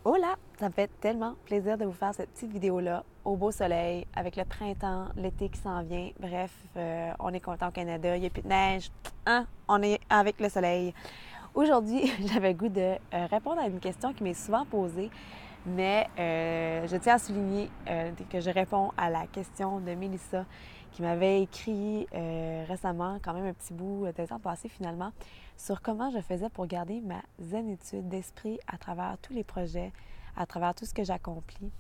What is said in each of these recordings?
Hola! Ça me fait tellement plaisir de vous faire cette petite vidéo-là au beau soleil, avec le printemps, l'été qui s'en vient. Bref, on est content au Canada, il n'y a plus de neige, hein? On est avec le soleil. Aujourd'hui, j'avais le goût de répondre à une question qui m'est souvent posée, mais je tiens à souligner que je réponds à la question de Mélissa qui m'avait écrit récemment, quand même un petit bout de temps passé finalement, sur comment je faisais pour garder ma zénitude d'esprit à travers tous les projets, à travers tout ce que j'accomplis.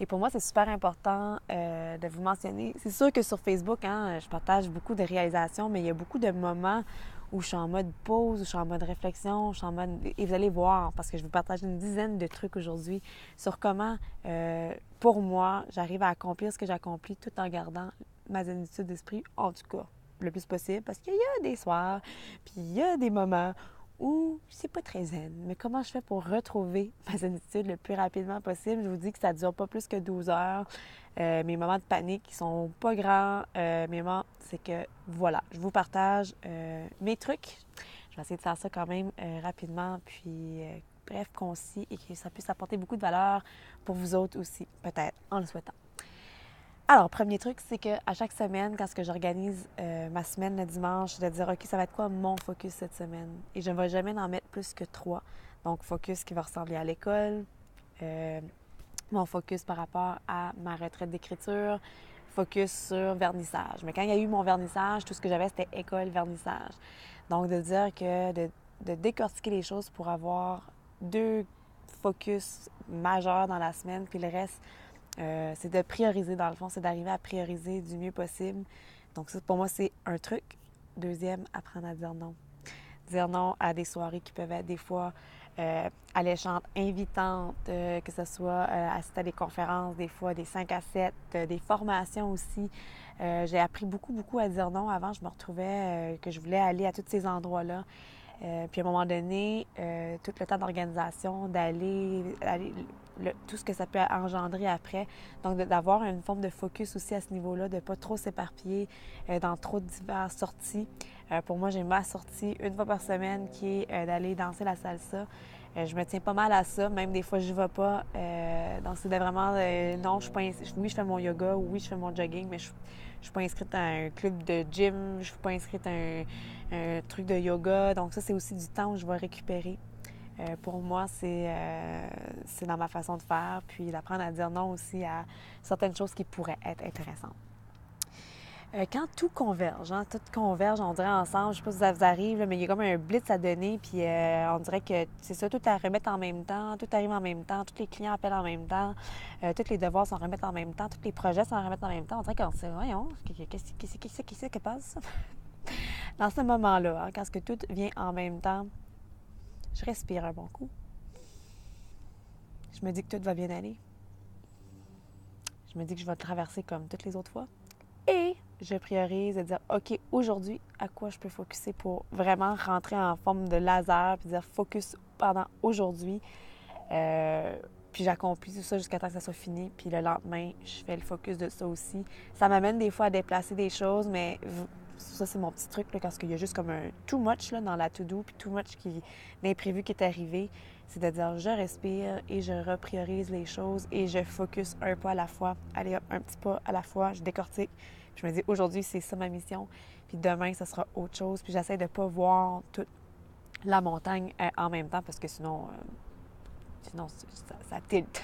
Et pour moi, c'est super important de vous mentionner. C'est sûr que sur Facebook, hein, je partage beaucoup de réalisations, mais il y a beaucoup de moments où je suis en mode pause, où je suis en mode réflexion, je suis en mode... Et vous allez voir, parce que je vous partage une dizaine de trucs aujourd'hui sur comment, pour moi, j'arrive à accomplir ce que j'accomplis tout en gardant ma zénitude d'esprit, en tout cas, le plus possible, parce qu'il y a des soirs, puis il y a des moments où c'est pas très zen. Mais comment je fais pour retrouver ma zénitude le plus rapidement possible? Je vous dis que ça dure pas plus que 12 heures. Mes moments de panique, ils sont pas grands. Mes moments, c'est que, voilà, je vous partage mes trucs. Je vais essayer de faire ça quand même rapidement, puis bref, concis, et que ça puisse apporter beaucoup de valeur pour vous autres aussi, peut-être, en le souhaitant. Alors, premier truc, c'est qu'à chaque semaine, quand j'organise ma semaine le dimanche, de dire, OK, ça va être quoi mon focus cette semaine? Et je ne vais jamais en mettre plus que 3. Donc, focus qui va ressembler à l'école, euh, mon focus par rapport à ma retraite d'écriture, focus sur vernissage. Mais quand il y a eu mon vernissage, tout ce que j'avais, c'était école, vernissage. Donc, de dire que de décortiquer les choses pour avoir 2 focus majeurs dans la semaine, puis le reste, c'est de prioriser, dans le fond, c'est d'arriver à prioriser du mieux possible. Donc ça, pour moi, c'est un truc. Deuxième, apprendre à dire non. Dire non à des soirées qui peuvent être des fois alléchantes, invitantes, que ce soit assister à des conférences, des fois des 5 à 7, des formations aussi. J'ai appris beaucoup, beaucoup à dire non. Avant, je me retrouvais que je voulais aller à tous ces endroits-là. Puis à un moment donné, tout le temps d'organisation, tout ce que ça peut engendrer après. Donc, d'avoir une forme de focus aussi à ce niveau-là, de ne pas trop s'éparpiller dans trop de diverses sorties. Pour moi, j'ai ma sortie une fois par semaine qui est d'aller danser la salsa. Je me tiens pas mal à ça, même des fois je ne vais pas. Donc, c'est vraiment, non, je suis pas, oui, je fais mon yoga, oui, je fais mon jogging, mais je ne suis pas inscrite à un club de gym, je ne suis pas inscrite à un truc de yoga. Donc ça, c'est aussi du temps où je vais récupérer. Pour moi, c'est dans ma façon de faire, puis d'apprendre à dire non aussi à certaines choses qui pourraient être intéressantes. Quand tout converge, hein, tout converge, on dirait ensemble, je ne sais pas si ça vous arrive, là, mais il y a comme un blitz à donner, puis on dirait que c'est ça, tout à remettre en même temps, tout arrive en même temps, tous les clients appellent en même temps, tous les devoirs s'en remettent en même temps, tous les projets s'en remettent en même temps. On dirait qu'on se dit, voyons, qu'est-ce qui passe? Dans ce moment-là, hein, quand que tout vient en même temps, je respire un bon coup. Je me dis que tout va bien aller. Je me dis que je vais le traverser comme toutes les autres fois. Et je priorise de dire, OK, aujourd'hui, à quoi je peux focuser pour vraiment rentrer en forme de laser, puis dire focus pendant aujourd'hui. Puis j'accomplis tout ça jusqu'à temps que ça soit fini. Puis le lendemain, je fais le focus de ça aussi. Ça m'amène des fois à déplacer des choses, mais ça, c'est mon petit truc, là, quand il y a juste comme un too much là, dans la to-do, puis too much d'imprévu qui est arrivé. C'est de dire, je respire et je repriorise les choses et je focus un pas à la fois. Allez hop, un petit pas à la fois, je décortique. Puis je me dis, aujourd'hui, c'est ça ma mission. Puis demain, ça sera autre chose. Puis j'essaie de ne pas voir toute la montagne en même temps parce que sinon ça tilte.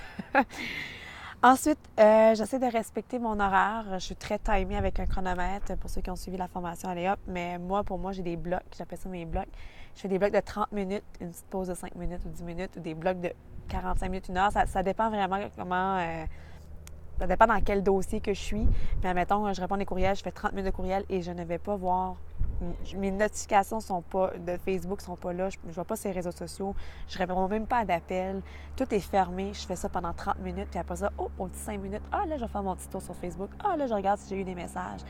Ensuite, j'essaie de respecter mon horaire. Je suis très timée avec un chronomètre pour ceux qui ont suivi la formation Allez Hop. Mais pour moi, j'ai des blocs. J'appelle ça mes blocs. Je fais des blocs de 30 minutes, une petite pause de 5 minutes ou 10 minutes, ou des blocs de 45 minutes, 1 heure. Ça dépend vraiment comment... ça dépend dans quel dossier que je suis. Mais admettons, je réponds à des courriels, je fais 30 minutes de courriel et je ne vais pas voir... Mes notifications de Facebook sont pas là. Je ne vois pas ces réseaux sociaux. Je ne réponds même pas à d'appels. Tout est fermé. Je fais ça pendant 30 minutes. Puis après ça, au petit 5 minutes, là, je vais faire mon petit tour sur Facebook. Là, je regarde si j'ai eu des messages.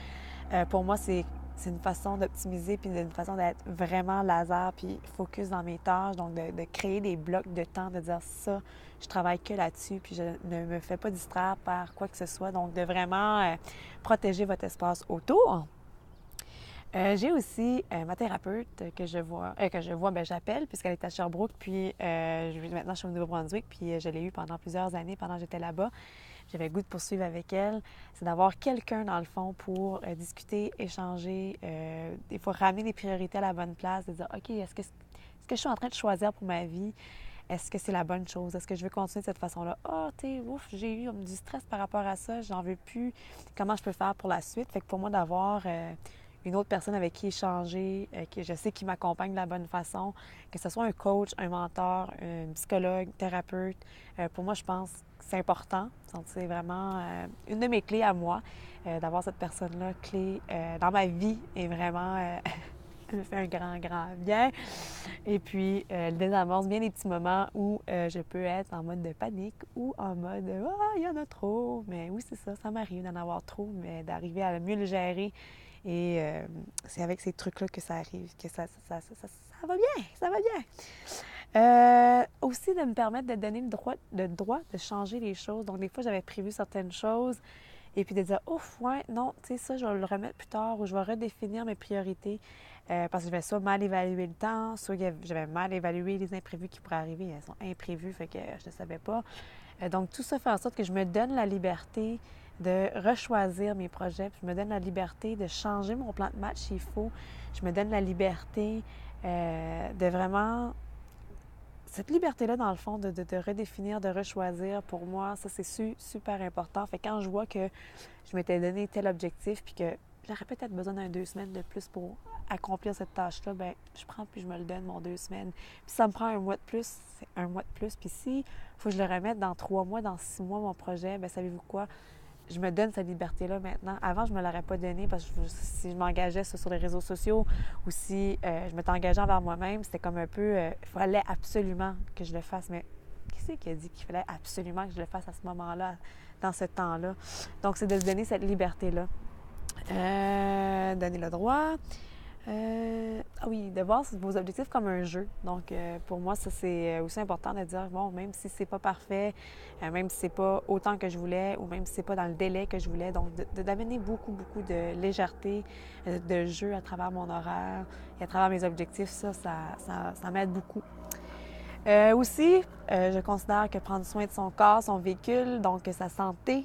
Pour moi, c'est une façon d'optimiser puis une façon d'être vraiment laser puis focus dans mes tâches. Donc, de créer des blocs de temps, de dire ça, je travaille que là-dessus puis je ne me fais pas distraire par quoi que ce soit. Donc, de vraiment protéger votre espace autour. J'ai aussi ma thérapeute ben, j'appelle puisqu'elle est à Sherbrooke, puis maintenant je suis au Nouveau-Brunswick, puis je l'ai eue pendant plusieurs années, pendant que j'étais là-bas. J'avais le goût de poursuivre avec elle. C'est d'avoir quelqu'un dans le fond pour discuter, échanger, des fois ramener les priorités à la bonne place, de dire, OK, est-ce que je suis en train de choisir pour ma vie? Est-ce que c'est la bonne chose? Est-ce que je veux continuer de cette façon-là? Ah, ouf, j'ai eu du stress par rapport à ça, j'en veux plus. Comment je peux faire pour la suite? Fait que pour moi, d'avoir une autre personne avec qui échanger, qui je sais qui m'accompagne de la bonne façon, que ce soit un coach, un mentor, un psychologue, thérapeute, pour moi, je pense que c'est important. Donc, c'est vraiment une de mes clés à moi, d'avoir cette personne-là clé dans ma vie et vraiment elle me fait un grand, grand bien. Et puis, elle désamorce bien les petits moments où je peux être en mode de panique ou en mode ah, il y en a trop. Mais oui, c'est ça, ça m'arrive d'en avoir trop, mais d'arriver à mieux le gérer. Et c'est avec ces trucs-là que ça arrive, que ça va bien, ça va bien. Aussi de me permettre de donner le droit de changer les choses. Donc, des fois, j'avais prévu certaines choses et puis de dire, ouf, ouais, non, tu sais, ça, je vais le remettre plus tard ou je vais redéfinir mes priorités parce que j'avais soit mal évalué le temps, soit j'avais mal évalué les imprévus qui pourraient arriver. Elles sont imprévues, fait que je ne savais pas. Donc, tout ça fait en sorte que je me donne la liberté de rechoisir mes projets, puis je me donne la liberté de changer mon plan de match s'il faut. Je me donne la liberté de vraiment cette liberté-là, dans le fond, de redéfinir, de rechoisir, pour moi, ça, c'est super important. Fait que quand je vois que je m'étais donné tel objectif puis que j'aurais peut-être besoin d'un 2 semaines de plus pour accomplir cette tâche-là, bien, je prends puis je me le donne, mon 2 semaines. Puis ça me prend un mois de plus, c'est un mois de plus. Puis si faut que je le remette dans 3 mois, dans 6 mois, mon projet, bien, savez-vous quoi? Je me donne cette liberté-là maintenant. Avant, je ne me l'aurais pas donnée parce que si je m'engageais sur les réseaux sociaux ou si je m'étais engagée envers moi-même, c'était comme un peu, il fallait absolument que je le fasse. Mais qui c'est qui a dit qu'il fallait absolument que je le fasse à ce moment-là, dans ce temps-là? Donc, c'est de se donner cette liberté-là. Donner le droit. Ah oui, de voir vos objectifs comme un jeu. Donc, pour moi, ça, c'est aussi important de dire, bon, même si c'est pas parfait, même si c'est pas autant que je voulais, ou même si c'est pas dans le délai que je voulais, donc d'amener beaucoup, beaucoup de légèreté, de jeu à travers mon horaire et à travers mes objectifs, ça m'aide beaucoup. Aussi, je considère que prendre soin de son corps, son véhicule, donc sa santé,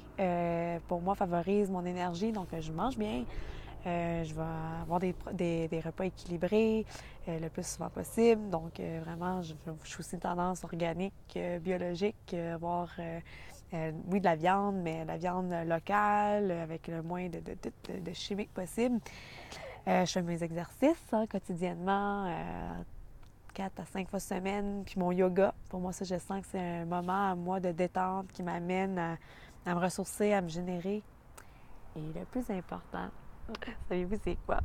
pour moi, favorise mon énergie. Donc, je mange bien, je vais avoir des repas équilibrés le plus souvent possible. Donc, vraiment, je suis aussi une tendance organique, biologique, avoir, oui, de la viande, mais la viande locale, avec le moins de chimiques possible. Je fais mes exercices quotidiennement, 4 à 5 fois semaine, puis mon yoga. Pour moi, ça, je sens que c'est un moment à moi de détente qui m'amène à me ressourcer, à me générer. Et le plus important, savez-vous c'est quoi?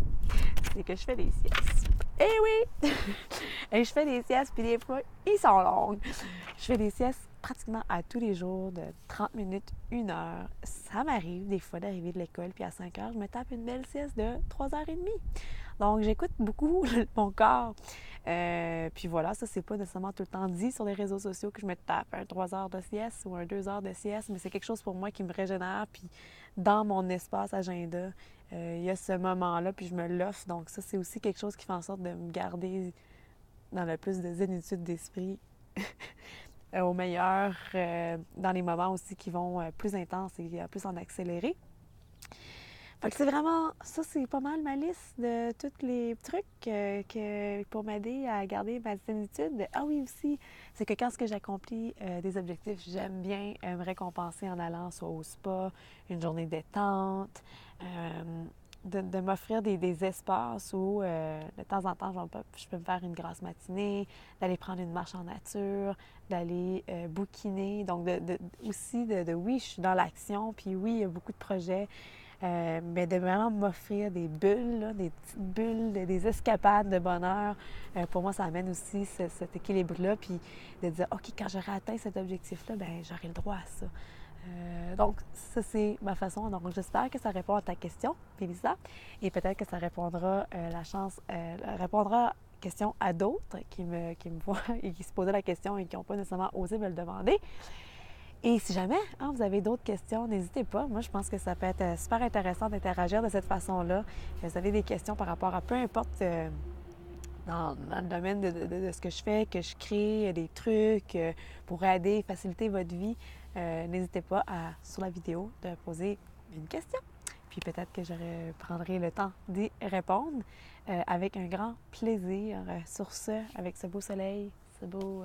C'est que je fais des siestes. Eh oui! Et je fais des siestes, puis des fois, ils sont longues. Je fais des siestes pratiquement à tous les jours de 30 minutes, 1 heure. Ça m'arrive des fois d'arriver de l'école, puis à 5 heures, je me tape une belle sieste de 3h30. Donc, j'écoute beaucoup mon corps. Puis voilà, ça, c'est pas nécessairement tout le temps dit sur les réseaux sociaux que je me tape un 3 heures de sieste ou un 2 heures de sieste, mais c'est quelque chose pour moi qui me régénère. Puis dans mon espace agenda, il y a ce moment-là, puis je me l'offre. Donc ça, c'est aussi quelque chose qui fait en sorte de me garder dans le plus de zénitude d'esprit au meilleur, dans les moments aussi qui vont plus intenses et plus en accéléré. Fait que c'est vraiment, ça c'est pas mal ma liste de tous les trucs pour m'aider à garder ma zénitude. Ah oui aussi, c'est que quand j'accomplis des objectifs, j'aime bien me récompenser en allant soit au spa, une journée de détente, de m'offrir des espaces où de temps en temps je peux me faire une grasse matinée, d'aller prendre une marche en nature, d'aller bouquiner. Donc aussi oui, je suis dans l'action, puis oui, il y a beaucoup de projets. Mais de vraiment m'offrir des bulles, là, des petites bulles, des escapades de bonheur. Pour moi, ça amène aussi cet équilibre-là. Puis de dire, OK, quand j'aurai atteint cet objectif-là, bien, j'aurai le droit à ça. Donc, ça, c'est ma façon. Donc, j'espère que ça répond à ta question, Mélissa. Et peut-être que ça répondra répondra question à d'autres qui me voient et qui se posaient la question et qui n'ont pas nécessairement osé me le demander. Et si jamais vous avez d'autres questions, n'hésitez pas. Moi, je pense que ça peut être super intéressant d'interagir de cette façon-là. Vous avez des questions par rapport à peu importe dans le domaine de ce que je fais, que je crée, des trucs pour aider, faciliter votre vie, n'hésitez pas sur la vidéo de poser une question. Puis peut-être que je prendrai le temps d'y répondre avec un grand plaisir. Sur ce, avec ce beau soleil, ce beau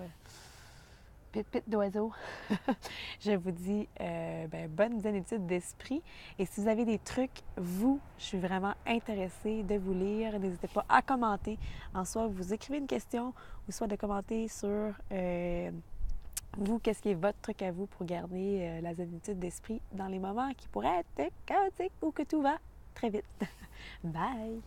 pit-pit d'oiseaux, je vous dis bonne zénitude d'esprit. Et si vous avez des trucs, je suis vraiment intéressée de vous lire. N'hésitez pas à commenter. En soit, vous écrivez une question ou soit de commenter sur vous, qu'est-ce qui est votre truc à vous pour garder la zénitude d'esprit dans les moments qui pourraient être chaotiques ou que tout va très vite. Bye!